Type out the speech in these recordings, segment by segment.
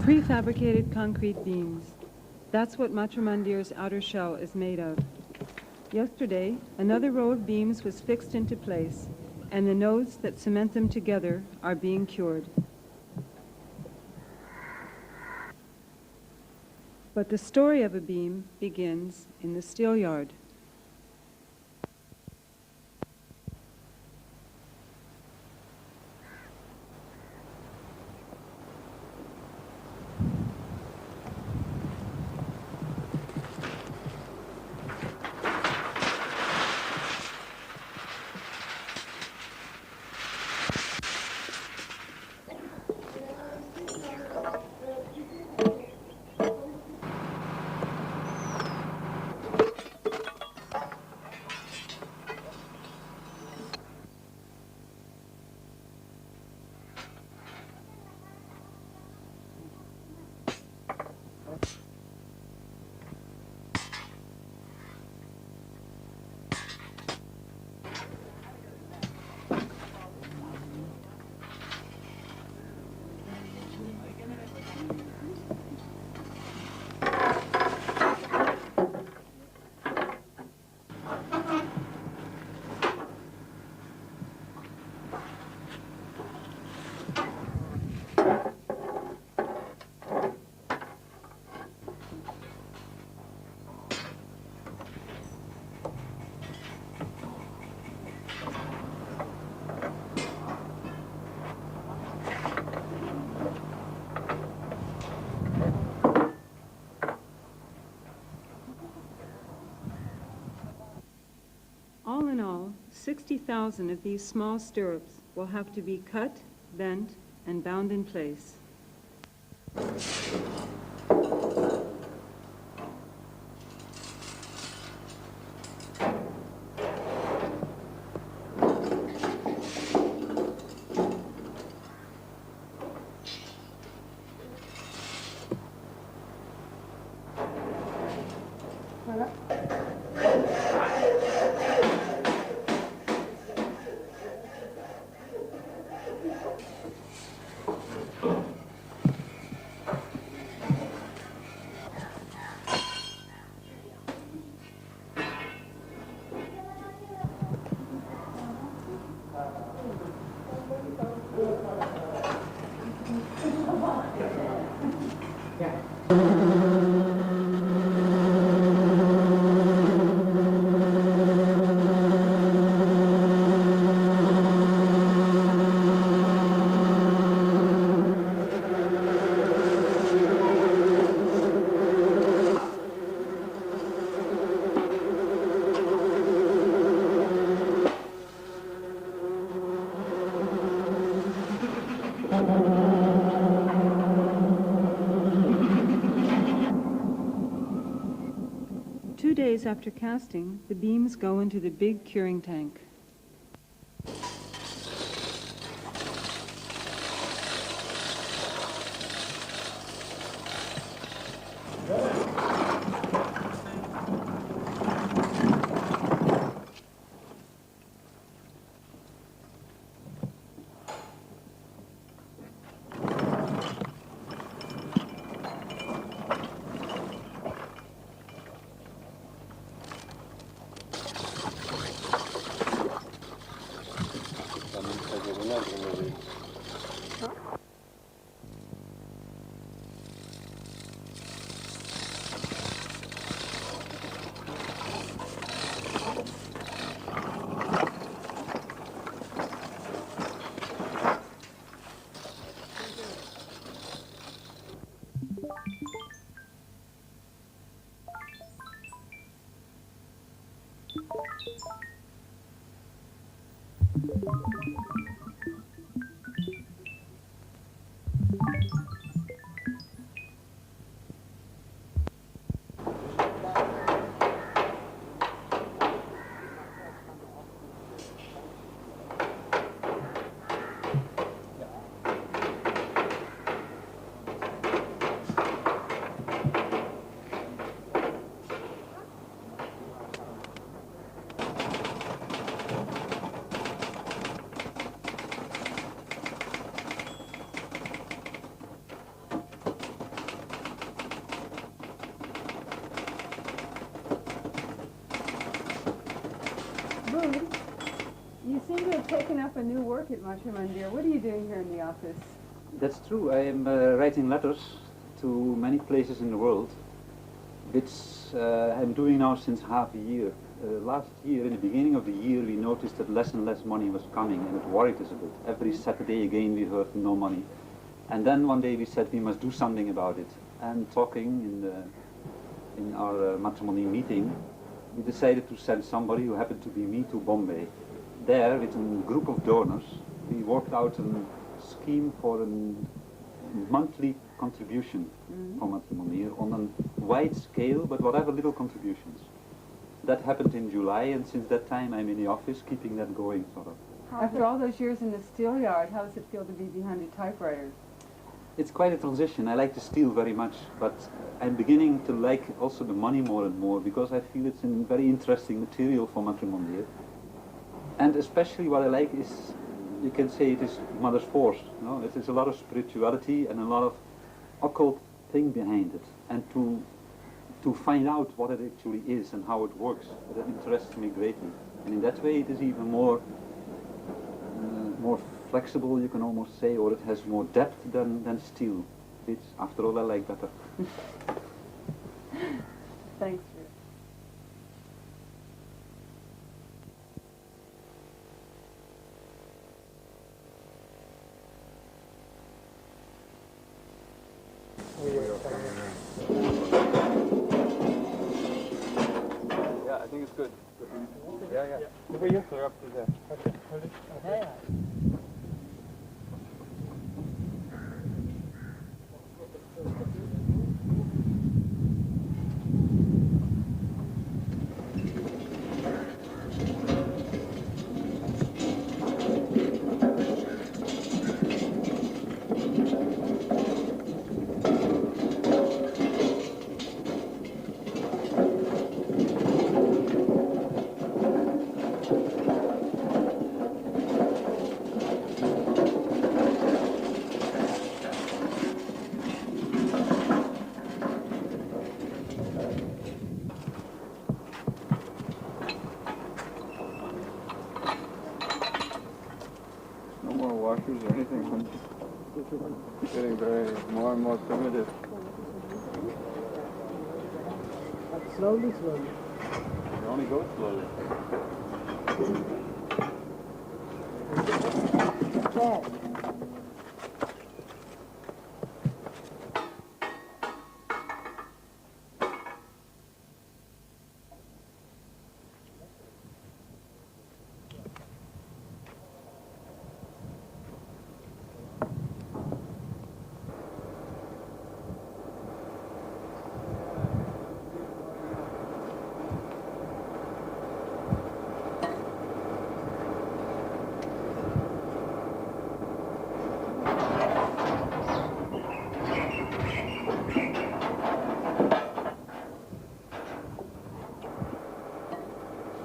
Prefabricated concrete beams. That's what Matrimandir's outer shell is made of. Yesterday, another row of beams was fixed into place, and the nodes that cement them together are being cured. But the story of a beam begins in the steel yard. All in all, 60,000 of these small stirrups will have to be cut, bent, and bound in place. Days after casting, the beams go into the big curing tank. mood. You seem to have taken up a new work at Matrimandir. What are you doing here in the office? That's true. I am writing letters to many places in the world, which I'm doing now since half a year. Last year, in the beginning of the year, we noticed that less and less money was coming, and it worried us a bit. Every Saturday again we heard no money. And then one day we said we must do something about it. And talking in our Matrimandir meeting, we decided to send somebody who happened to be me to Bombay. There, with a group of donors, we worked out a scheme for a monthly contribution for Matrimandir on a wide scale, but whatever little contributions. That happened in July, and since that time I'm in the office keeping that going, sort of. After all those years in the steel yard, how does it feel to be behind a typewriter? It's quite a transition. I like the steel very much, but I'm beginning to like also the money more and more, because I feel it's a very interesting material for Matrimandir. And especially what I like is, you can say it is mother's force. You know? It is a lot of spirituality and a lot of occult thing behind it. And to find out what it actually is and how it works, that interests me greatly. And in that way it is even more flexible, you can almost say, or it has more depth than steel, which after all I like better. Thanks. Yeah, I think it's good. Yeah. Over here? So up to there. Okay, hold it. Okay. No more washers or anything. It's getting very more and more primitive. Slowly. It only goes slowly.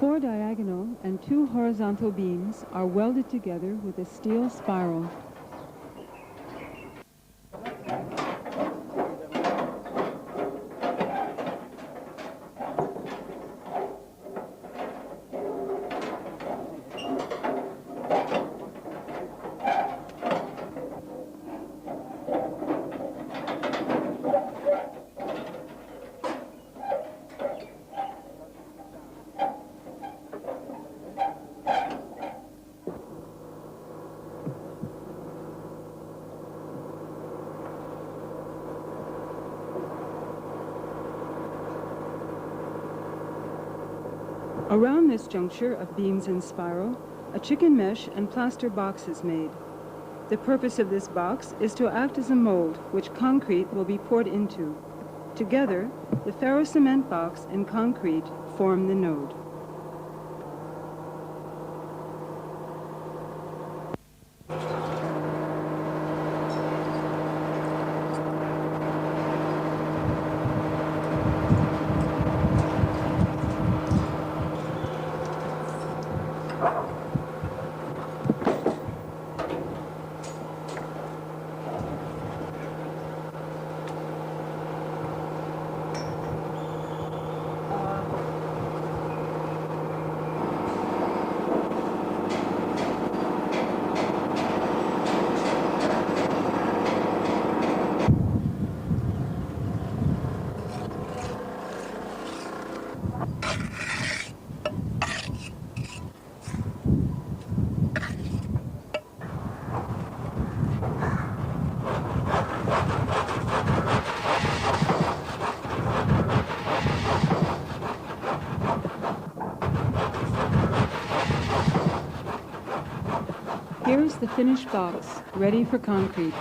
Four diagonal and 2 horizontal beams are welded together with a steel spiral. Around this juncture of beams and spiral, a chicken mesh and plaster box is made. The purpose of this box is to act as a mold which concrete will be poured into. Together, the ferro-cement box and concrete form the node. the finished box, ready for concrete.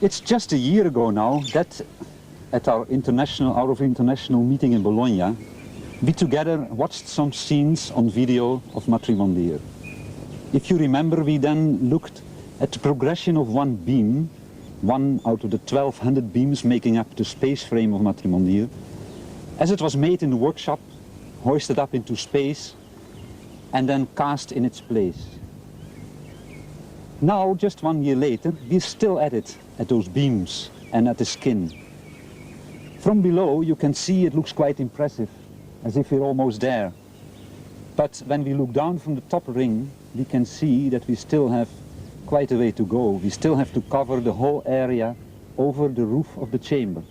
It's just a year ago now that at our international meeting in Bologna, we together watched some scenes on video of Matrimandir. If you remember, we then looked at the progression of one beam, one out of the 1200 beams making up the space frame of Matrimandir, as it was made in the workshop, hoisted up into space, and then cast in its place. Now, just 1 year later, we're still at it, at those beams and at the skin. From below, you can see it looks quite impressive, as if we're almost there. But when we look down from the top ring, we can see that we still have quite a way to go. We still have to cover the whole area over the roof of the chamber.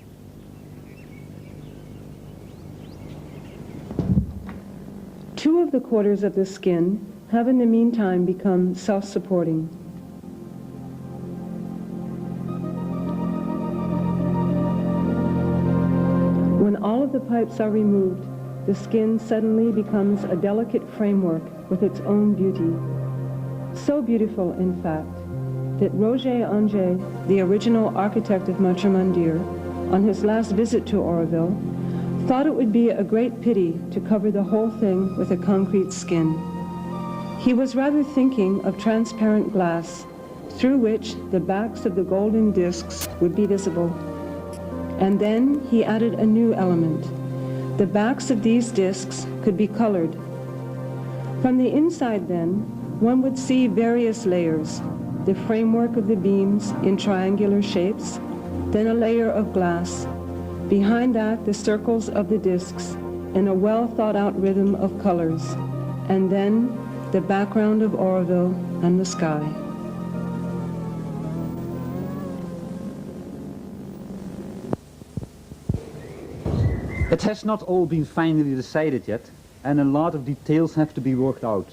Two of the quarters of the skin have in the meantime become self-supporting. When all of the pipes are removed, the skin suddenly becomes a delicate framework with its own beauty. So beautiful, in fact, that Roger Angers, the original architect of Matrimandir, on his last visit to Oroville, thought it would be a great pity to cover the whole thing with a concrete skin. He was rather thinking of transparent glass, through which the backs of the golden discs would be visible. And then he added a new element. The backs of these discs could be colored. From the inside then, one would see various layers, the framework of the beams in triangular shapes, then a layer of glass. Behind that, the circles of the discs in a well-thought-out rhythm of colors, and then the background of Oroville and the sky. It has not all been finally decided yet, and a lot of details have to be worked out.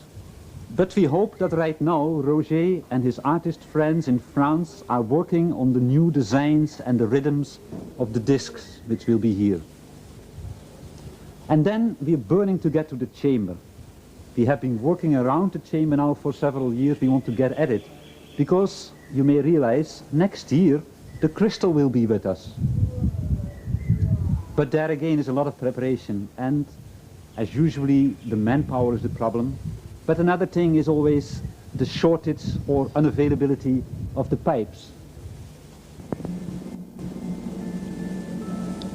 But we hope that right now Roger and his artist friends in France are working on the new designs and the rhythms of the discs which will be here. And then we are burning to get to the chamber. We have been working around the chamber now for several years. We want to get at it because you may realize next year the crystal will be with us. But there again is a lot of preparation, and as usually the manpower is the problem. But another thing is always the shortage or unavailability of the pipes.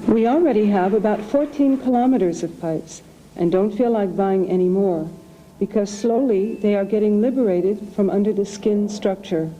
We already have about 14 kilometers of pipes and don't feel like buying any more because slowly they are getting liberated from under the skin structure.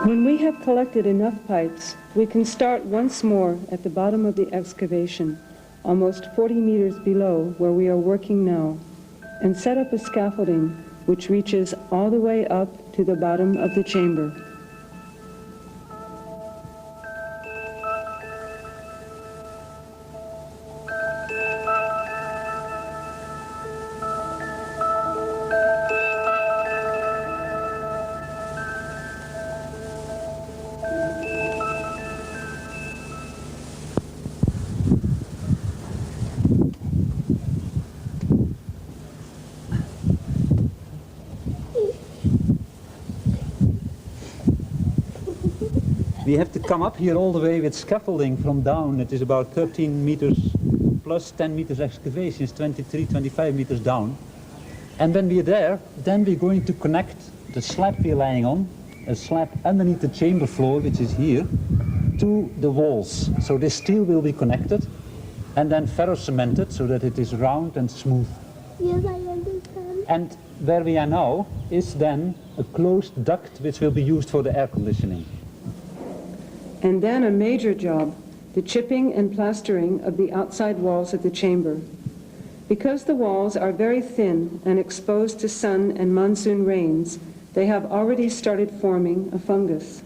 When we have collected enough pipes, we can start once more at the bottom of the excavation, almost 40 meters below where we are working now, and set up a scaffolding which reaches all the way up to the bottom of the chamber. We have to come up here all the way with scaffolding from down. It is about 13 meters plus 10 meters excavation, is 23, 25 meters down. And when we're there, then we're going to connect the slab we're lying on, a slab underneath the chamber floor, which is here, to the walls. So this steel will be connected and then ferro-cemented so that it is round and smooth. Yes, I understand. And where we are now is then a closed duct which will be used for the air conditioning. And then a major job, the chipping and plastering of the outside walls of the chamber. Because the walls are very thin and exposed to sun and monsoon rains, they have already started forming a fungus.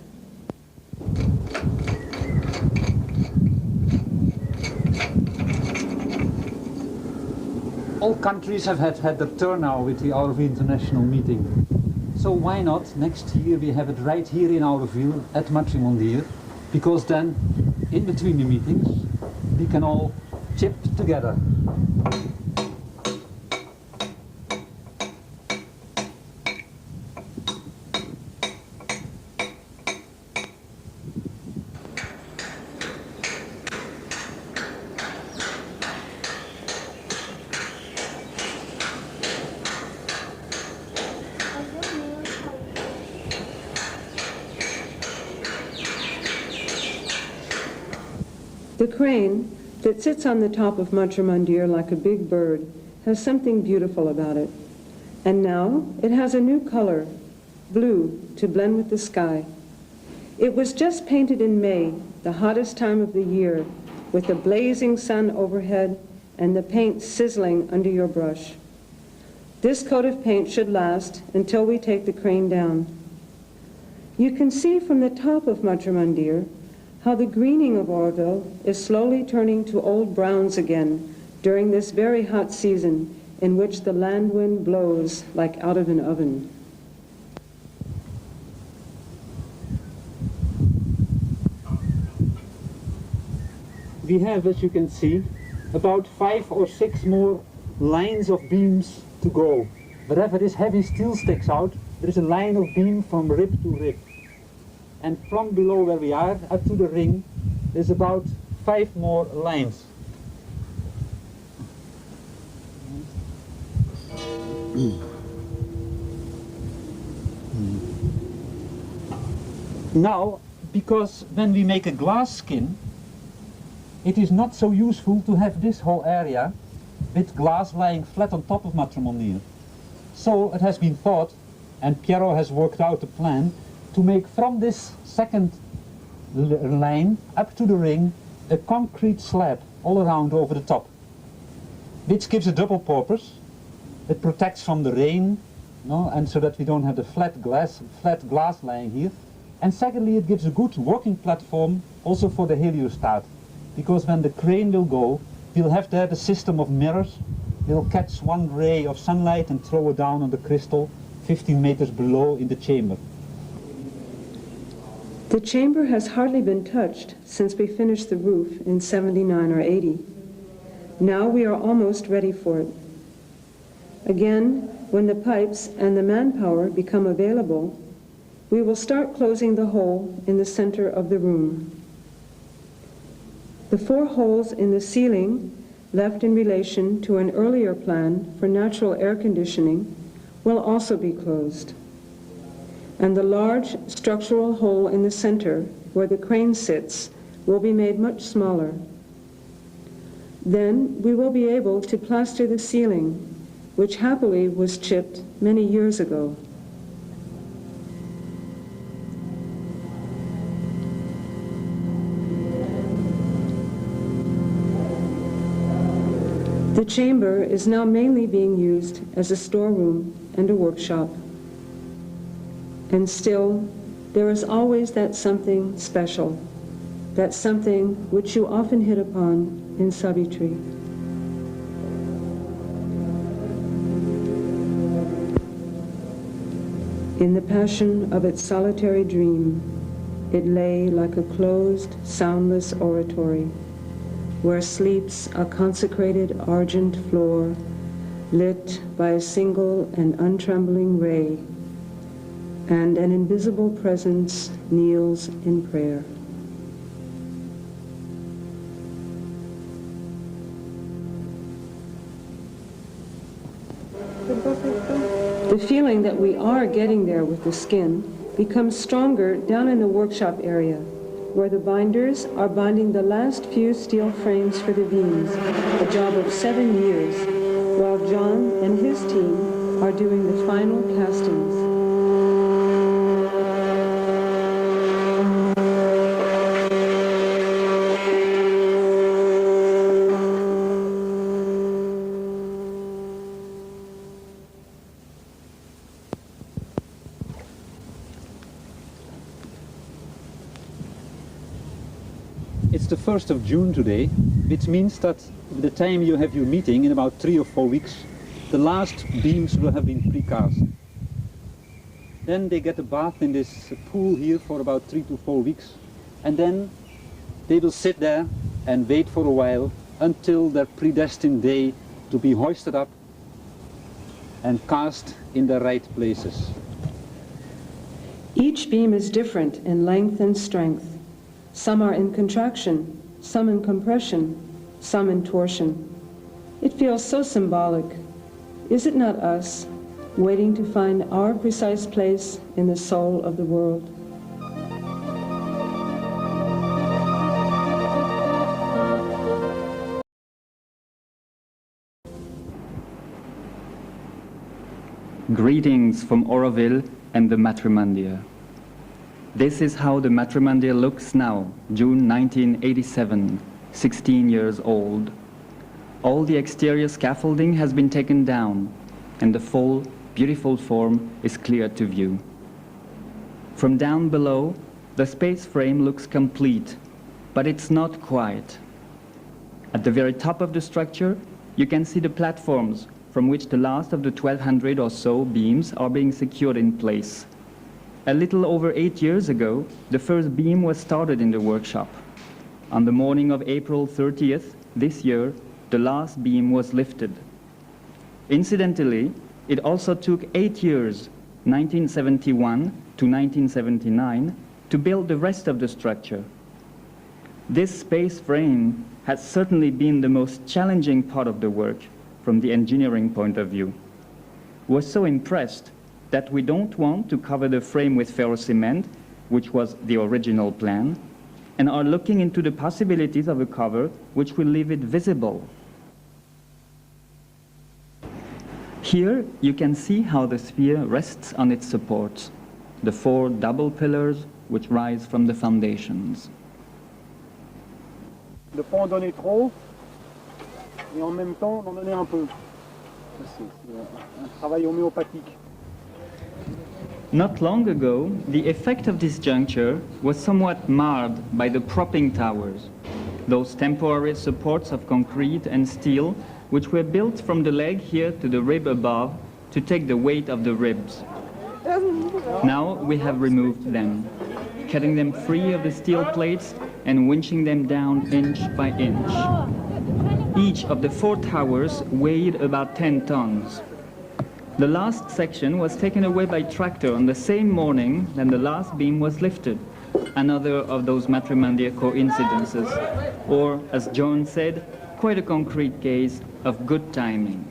All countries have had their turn now with the Auroville International meeting. So why not next year we have it right here in Auroville at Matrimandir, because then in between the meetings we can all chip together. The crane that sits on the top of Matrimandir like a big bird has something beautiful about it. And now it has a new color, blue, to blend with the sky. It was just painted in May, the hottest time of the year, with the blazing sun overhead and the paint sizzling under your brush. This coat of paint should last until we take the crane down. You can see from the top of Matrimandir how the greening of Auroville is slowly turning to old browns again during this very hot season in which the land wind blows like out of an oven. we have, as you can see, about 5 or 6 more lines of beams to go. Wherever this heavy steel sticks out, there is a line of beam from rib to rib. And from below where we are, up to the ring, there's about 5 more lines. Now, because when we make a glass skin, it is not so useful to have this whole area with glass lying flat on top of Matrimandir. So it has been thought, and Piero has worked out a plan, to make from this second line up to the ring a concrete slab all around over the top, which gives a double purpose. It protects from the rain, no, and so that we don't have the flat glass lying here. And secondly, it gives a good working platform also for the heliostat, because when the crane will go, we'll have there the system of mirrors. We'll catch one ray of sunlight and throw it down on the crystal 15 meters below in the chamber. The chamber has hardly been touched since we finished the roof in 79 or 80. Now we are almost ready for it. Again, when the pipes and the manpower become available, we will start closing the hole in the center of the room. The 4 holes in the ceiling, left in relation to an earlier plan for natural air conditioning, will also be closed. And the large structural hole in the center, where the crane sits, will be made much smaller. Then we will be able to plaster the ceiling, which happily was chipped many years ago. The chamber is now mainly being used as a storeroom and a workshop. And still, there is always that something special, that something which you often hit upon in Savitri. In the passion of its solitary dream, it lay like a closed, soundless oratory, where sleeps a consecrated argent floor, lit by a single and untrembling ray, and an invisible presence kneels in prayer. The feeling that we are getting there with the skin becomes stronger down in the workshop area, where the binders are binding the last few steel frames for the beams, a job of 7 years, while John and his team are doing the final castings. It's the 1st of June today, which means that by the time you have your meeting in about 3 or 4 weeks, the last beams will have been precast. Then they get a bath in this pool here for about 3 to 4 weeks, and then they will sit there and wait for a while until their predestined day to be hoisted up and cast in the right places. Each beam is different in length and strength. Some are in contraction, some in compression, some in torsion. It feels so symbolic. Is it not us, waiting to find our precise place in the soul of the world? Greetings from Oroville and the Matrimandir. This is how the Matrimandir looks now, June 1987, 16 years old. All the exterior scaffolding has been taken down, and the full, beautiful form is clear to view. From down below, the space frame looks complete, but it's not quite. At the very top of the structure, you can see the platforms from which the last of the 1,200 or so beams are being secured in place. A little over 8 years ago, the first beam was started in the workshop. On the morning of April 30th this year, the last beam was lifted. Incidentally, it also took 8 years, 1971 to 1979, to build the rest of the structure. This space frame has certainly been the most challenging part of the work from the engineering point of view. We're so impressed that we don't want to cover the frame with ferrocement, which was the original plan, and are looking into the possibilities of a cover which will leave it visible. Here you can see how the sphere rests on its supports, the 4 double pillars which rise from the foundations. Ne pas en donner trop, et en même temps d'en donner un peu. C'est un travail homéopathique. Not long ago, the effect of this juncture was somewhat marred by the propping towers, those temporary supports of concrete and steel which were built from the leg here to the rib above to take the weight of the ribs. Now we have removed them, cutting them free of the steel plates and winching them down inch by inch. Each of the 4 towers weighed about 10 tons. The last section was taken away by tractor on the same morning that the last beam was lifted, another of those Matrimandir coincidences, or, as John said, quite a concrete case of good timing.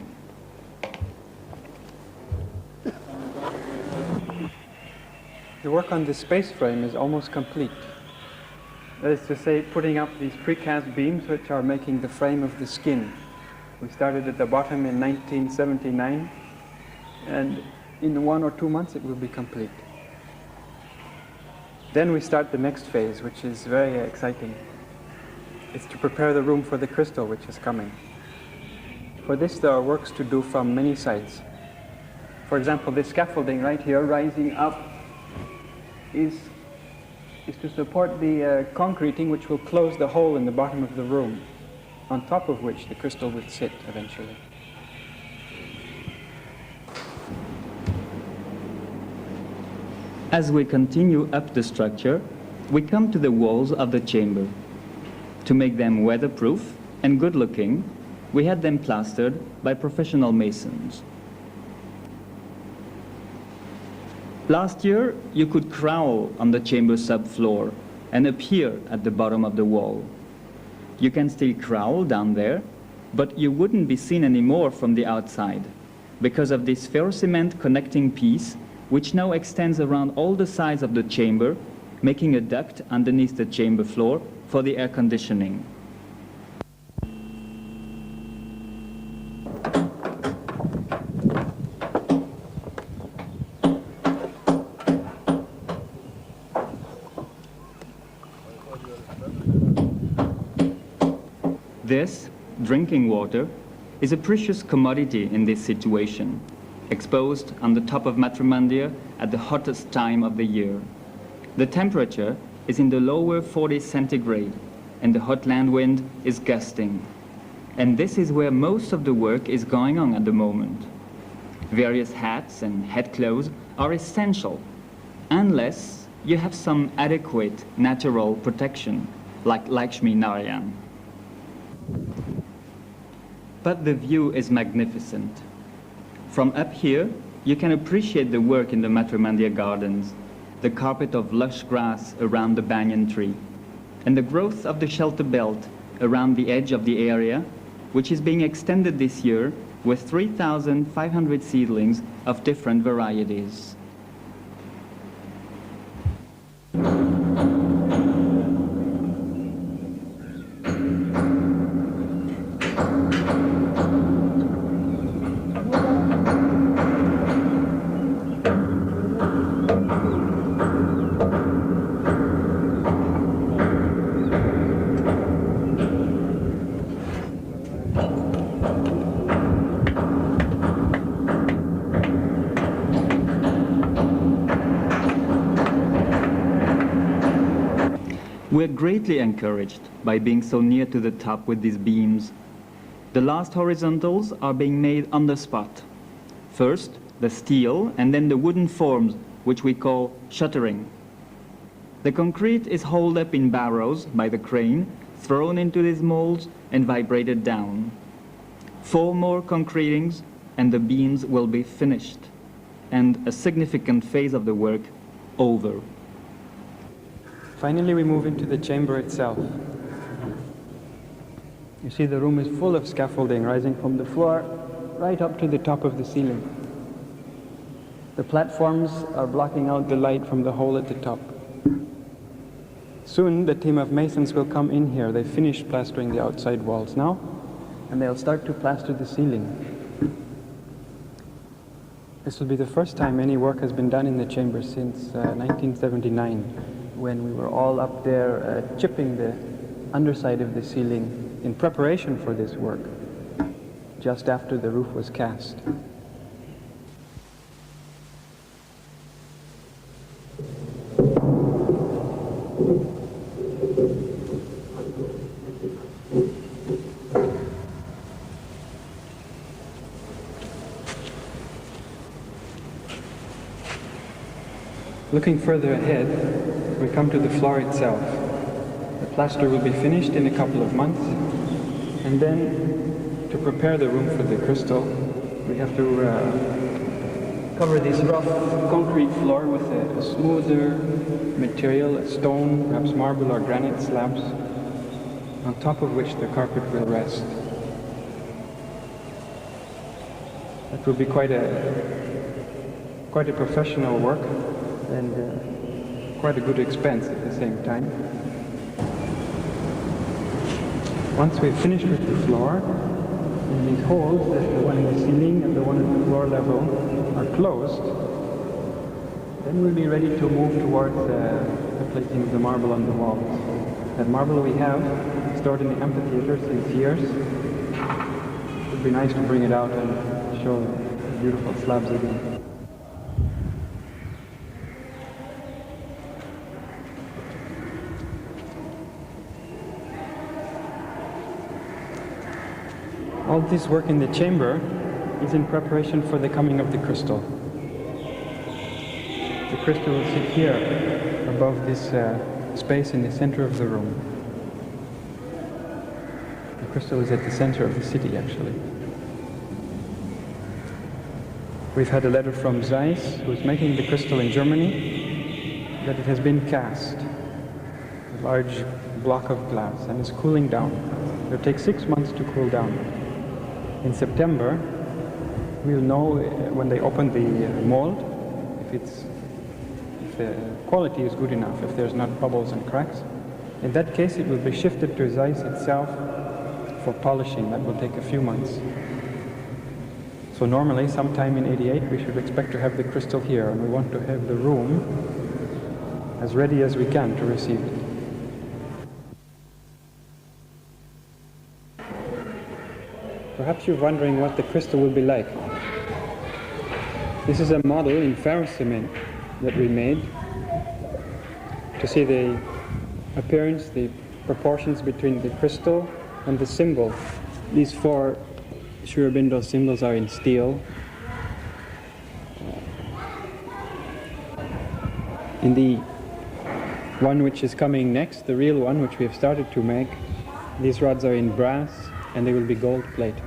The work on this space frame is almost complete. That is to say, putting up these precast beams which are making the frame of the skin. We started at the bottom in 1979, and in 1 or 2 months it will be complete. Then we start the next phase, which is very exciting. It's to prepare the room for the crystal which is coming. For this there are works to do from many sides. For example, this scaffolding right here rising up is to support the concreting which will close the hole in the bottom of the room, on top of which the crystal will sit eventually. As we continue up the structure, we come to the walls of the chamber. To make them weatherproof and good-looking, we had them plastered by professional masons. Last year, you could crawl on the chamber subfloor and appear at the bottom of the wall. You can still crawl down there, but you wouldn't be seen anymore from the outside because of this ferrocement connecting piece which now extends around all the sides of the chamber, making a duct underneath the chamber floor for the air conditioning. This, drinking water, is a precious commodity in this situation, exposed on the top of Matrimandir at the hottest time of the year. The temperature is in the lower 40s centigrade, and the hot land wind is gusting. And this is where most of the work is going on at the moment. Various hats and head clothes are essential, unless you have some adequate natural protection, like Lakshmi Narayan. But the view is magnificent. From up here, you can appreciate the work in the Matrimandir gardens, the carpet of lush grass around the banyan tree, and the growth of the shelter belt around the edge of the area, which is being extended this year with 3,500 seedlings of different varieties. We're greatly encouraged by being so near to the top with these beams. The last horizontals are being made on the spot. First, the steel and then the wooden forms, which we call shuttering. The concrete is hauled up in barrows by the crane thrown into these molds and vibrated down. 4 more concretings and the beams will be finished, and a significant phase of the work over. Finally, we move into the chamber itself. You see the room is full of scaffolding rising from the floor right up to the top of the ceiling. The platforms are blocking out the light from the hole at the top. Soon the team of masons will come in here. They finished plastering the outside walls now, and they'll start to plaster the ceiling. This will be the first time any work has been done in the chamber since 1979, when we were all up there chipping the underside of the ceiling in preparation for this work, just after the roof was cast. Looking further ahead, we come to the floor itself. The plaster will be finished in a couple of months, and then to prepare the room for the crystal, we have to cover this rough concrete floor with a smoother material, a stone, perhaps marble or granite slabs, on top of which the carpet will rest. That will be quite a professional work, and quite a good expense at the same time. Once we've finished with the floor, and these holes, the one in the ceiling and the one at the floor level, are closed, then we'll be ready to move towards the plating of the marble on the walls. That marble we have stored in the amphitheater since years. It would be nice to bring it out and show the beautiful slabs again. All this work in the chamber is in preparation for the coming of the crystal. The crystal will sit here above this space in the center of the room. The crystal is at the center of the city, actually. We've had a letter from Zeiss, who's making the crystal in Germany, that it has been cast, a large block of glass, and is cooling down. It will take 6 months to cool down. In September, we'll know when they open the mold if the quality is good enough, if there's not bubbles and cracks. In that case, it will be shifted to Zeiss itself for polishing. That will take a few months. So normally, sometime in '88, we should expect to have the crystal here, and we want to have the room as ready as we can to receive it. Perhaps you're wondering what the crystal will be like. This is a model in ferrocement that we made to see the appearance, the proportions between the crystal and the symbol. These 4 Sri Aurobindo symbols are in steel. In the one which is coming next, the real one which we have started to make, these rods are in brass and they will be gold plated.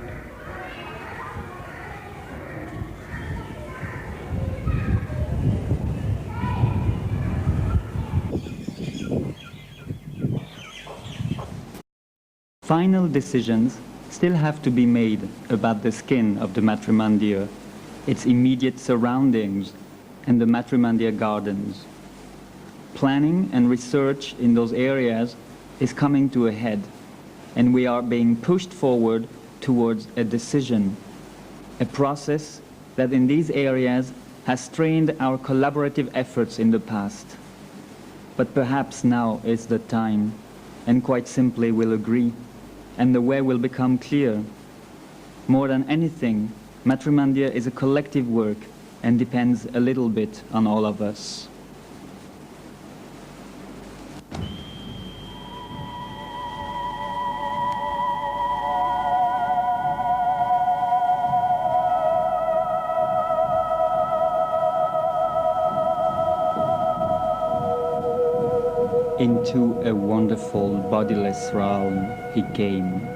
Final decisions still have to be made about the skin of the Matrimandir, its immediate surroundings, and the Matrimandir gardens. Planning and research in those areas is coming to a head, and we are being pushed forward towards a decision, a process that in these areas has strained our collaborative efforts in the past. But perhaps now is the time, and quite simply we'll agree, and the way will become clear. More than anything, Matrimandir is a collective work and depends a little bit on all of us. Into a wonderful bodiless realm he came,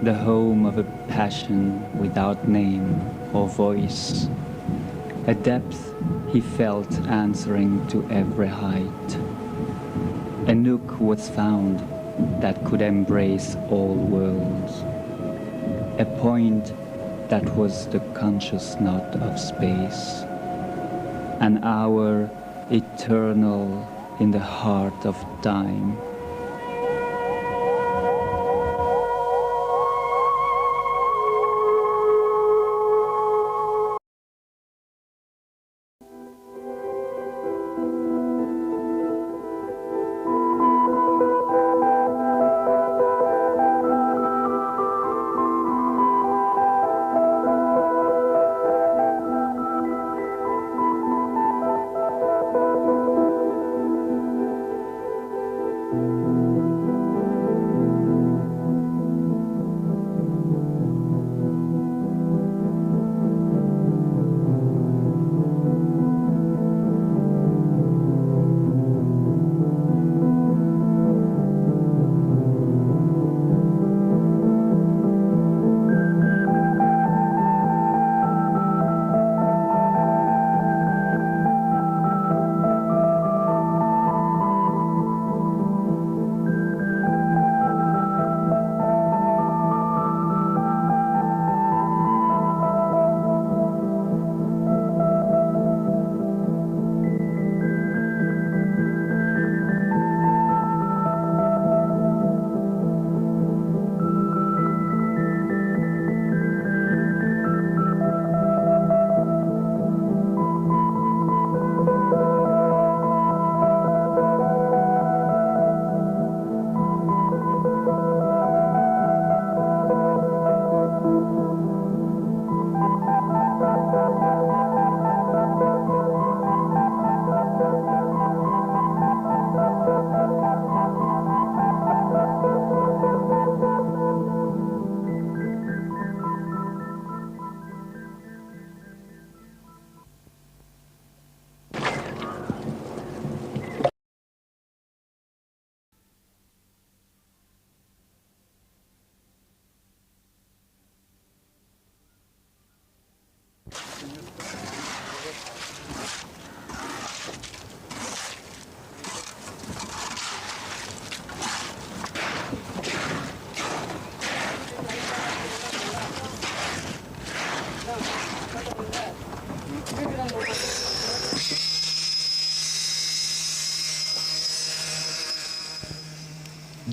the home of a passion without name or voice, a depth he felt answering to every height. A nook was found that could embrace all worlds, a point that was the conscious knot of space, an hour eternal in the heart of time.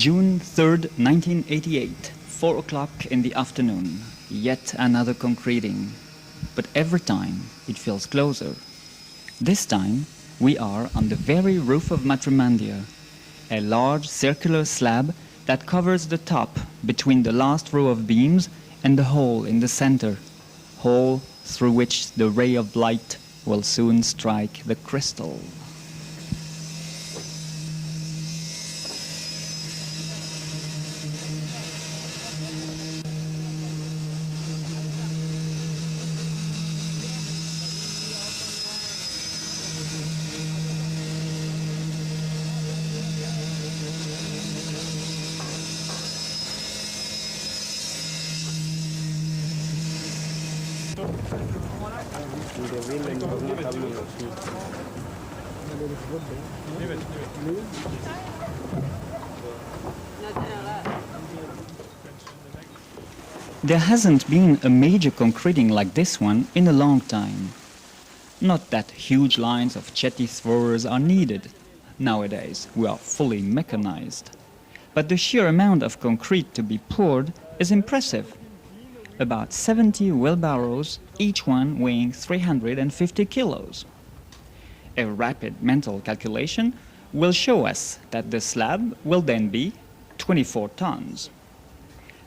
June 3rd, 1988, 4 o'clock in the afternoon. Yet another concreting. But every time it feels closer. This time we are on the very roof of Matrimandir, a large circular slab that covers the top between the last row of beams and the hole in the center, hole through which the ray of light will soon strike the crystal. There hasn't been a major concreting like this one in a long time. Not that huge lines of chetty throwers are needed. Nowadays we are fully mechanized. But the sheer amount of concrete to be poured is impressive. About 70 wheelbarrows, each one weighing 350 kilos. A rapid mental calculation will show us that the slab will then be 24 tons.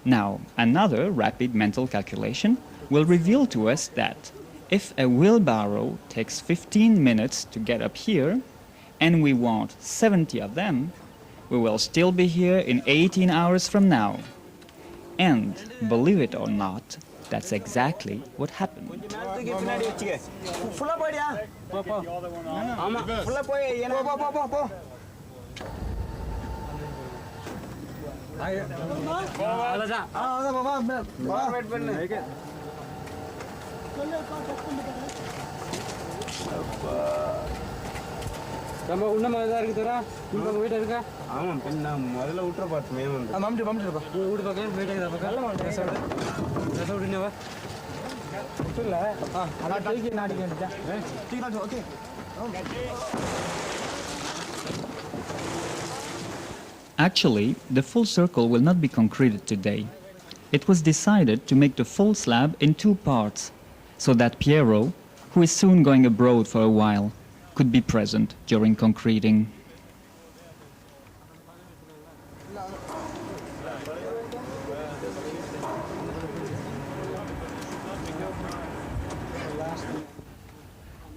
Now, another rapid mental calculation will reveal to us that if a wheelbarrow takes 15 minutes to get up here, and we want 70 of them, we will still be here in 18 hours from now. And, believe it or not, that's exactly what happened. நம்ம உன்னமா தான் இருக்கு தரா இந்த wait இருக்கா ஆமா பின்ன முதல்ல விட்டுற பார்த்து மே வந்து மம்டி வீடு பக்கம் வெயிட் ஆகுதா பக்கம் ரசோடினவா இல்ல அத டைக்கு நாடி கேட்டா ठीक है okay Actually, the full circle will not be concreted today. It was decided to make the full slab in 2 parts, so that Piero, who is soon going abroad for a while, could be present during concreting.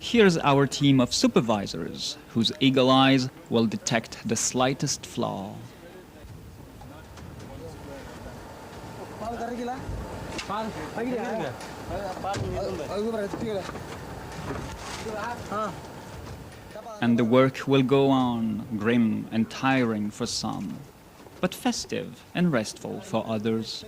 Here's our team of supervisors, whose eagle eyes will detect the slightest flaw. And the work will go on, grim and tiring for some, but festive and restful for others.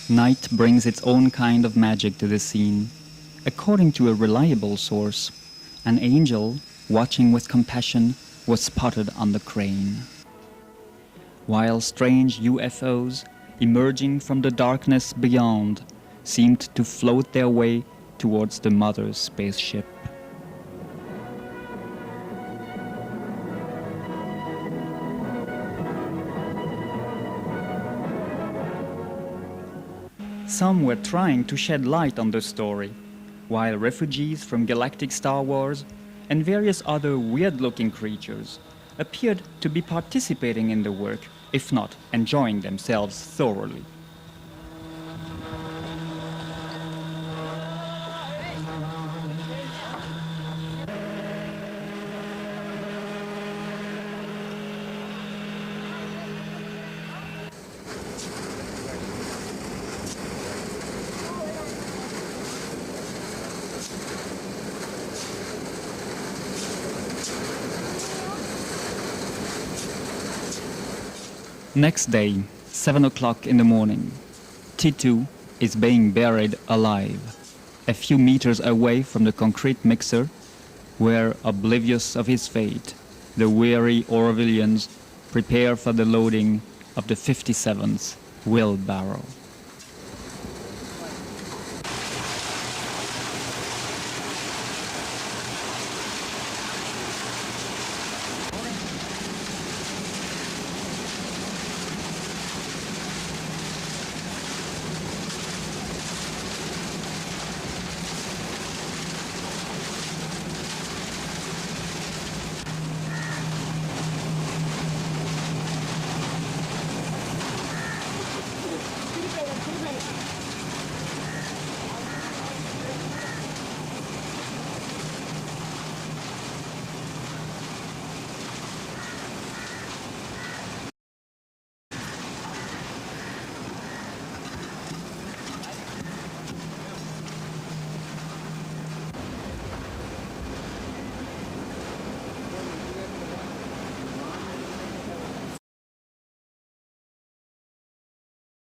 Night brings its own kind of magic to the scene. According to a reliable source, an angel, watching with compassion, was spotted on the crane. While strange UFOs, emerging from the darkness beyond, seemed to float their way towards the mother's spaceship. Some were trying to shed light on the story, while refugees from galactic Star Wars and various other weird-looking creatures appeared to be participating in the work, if not enjoying themselves thoroughly. Next day, 7 o'clock in the morning, T2 is being buried alive, a few meters away from the concrete mixer, where, oblivious of his fate, the weary Orvilleans prepare for the loading of the 57th wheelbarrow.